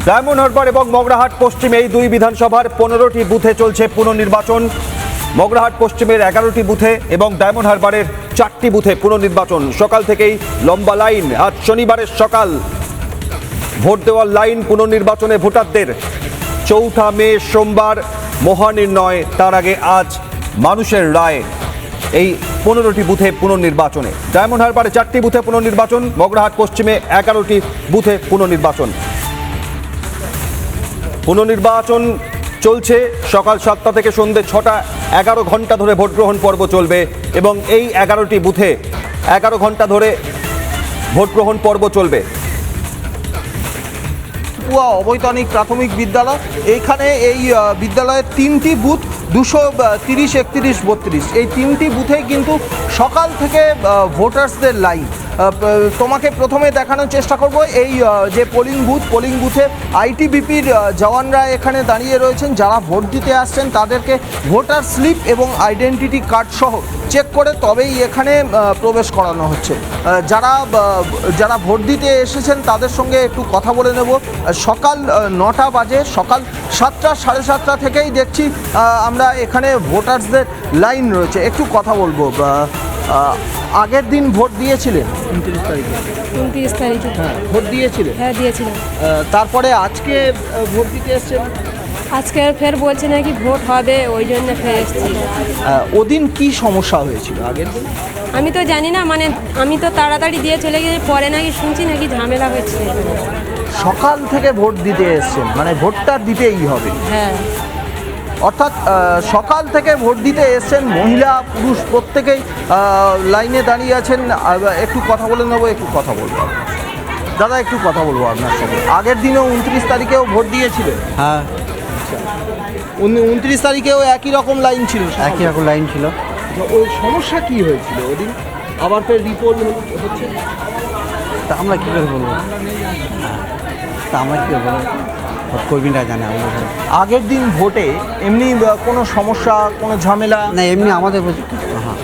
Diamond Harbour এবং মগরাহাট পশ্চিম এই দুই বিধানসভার 15টি বুথে চলছে পুনর্নির্বাচন। মগরাহাট পশ্চিমের 11টি বুথে এবং ডায়মন্ড হারবারের 4টি বুথে পুনর্নির্বাচন। সকাল থেকেই লম্বা লাইন। আজ শনিবারের সকাল, ভোট দেওয়ার লাইন পুনর্নির্বাচনে ভোটারদের। 4 মে সোমবার মহানির্ণয়, তার আগে আজ মানুষের রায় এই 15টি বুথে পুনর্নির্বাচনে। ডায়মন্ড হারবারে 4টি বুথে পুনর্নির্বাচন, মগরাহাট পশ্চিমে 11টি বুথে পুনর্নির্বাচন। পুনর্নির্বাচন চলছে সকাল 7টা থেকে সন্ধ্যে 6টা। 11 ঘন্টা ধরে ভোট গ্রহণ পর্ব চলবে এবং এই 11টি বুথে 11 ঘন্টা ধরে ভোট গ্রহণ পর্ব চলবে। অবৈতনিক প্রাথমিক বিদ্যালয়, এইখানে এই বিদ্যালয়ের 3টি বুথ 230, 31, 32 এই 3টি বুথে কিন্তু সকাল থেকে ভোটার্সদের লাইন। তোমাকে প্রথমে দেখানোর চেষ্টা করব এই যে পোলিং বুথে আইটিবিপির জওয়ানরা এখানে দাঁড়িয়ে রয়েছেন। যারা ভোট দিতে আসছেন তাদেরকে ভোটার স্লিপ এবং আইডেন্টিটি কার্ড সহ চেক করে তবেই এখানে প্রবেশ করানো হচ্ছে। যারা ভোট দিতে এসেছেন তাদের সঙ্গে একটু কথা বলে নেব। সকাল 9টা বাজে, সকাল 7টা, 7:30 থেকেই দেখছি আমরা এখানে ভোটার্সদের লাইন রয়েছে। একটু কথা বলবো। আগের দিন ভোট দিয়েছিলেন? 29 তারিখে হ্যাঁ, ভোট দিয়েছিলেন? হ্যাঁ দিয়েছিলাম। তারপরে আজকে ভোট দিতে এসছেন? আজকে ফের বলছে নাকি ভোট হবে, ওই জন্য ফের এসেছি। ওদিন কি সমস্যা হয়েছিল আগের দিন? আমি তো জানি না, মানে আমি তো তাড়াতাড়ি দিয়ে চলে গেছি, পরে নাকি শুনছি নাকি ঝামেলা হচ্ছে। সকাল থেকে ভোট দিতে এসছেন, মানে ভোটটা দিতেই হবে। হ্যাঁ, অর্থাৎ সকাল থেকে ভোট দিতে এসছেন, মহিলা পুরুষ প্রত্যেকেই লাইনে দাঁড়িয়ে আছেন। একটু কথা বলে নেবো, একটু কথা বলবো। দাদা, একটু কথা বলবো আপনার সঙ্গে। আগের দিনেও 29 তারিখেও ভোট দিয়েছিলেন? হ্যাঁ, 29 তারিখেও একই রকম লাইন ছিল? একই রকম লাইন ছিল। ওই সমস্যা কি হয়েছিল ওদিন? আবার ফের রিপোর্ট হচ্ছে? তা আমরা কী করে বলবো? তা আমরা কী করে বলবো? ভোট কর্মীরা জানে। আমরা আগের দিন ভোটে এমনি কোনো সমস্যা, কোনো ঝামেলা? না, এমনি আমাদের হ্যাঁ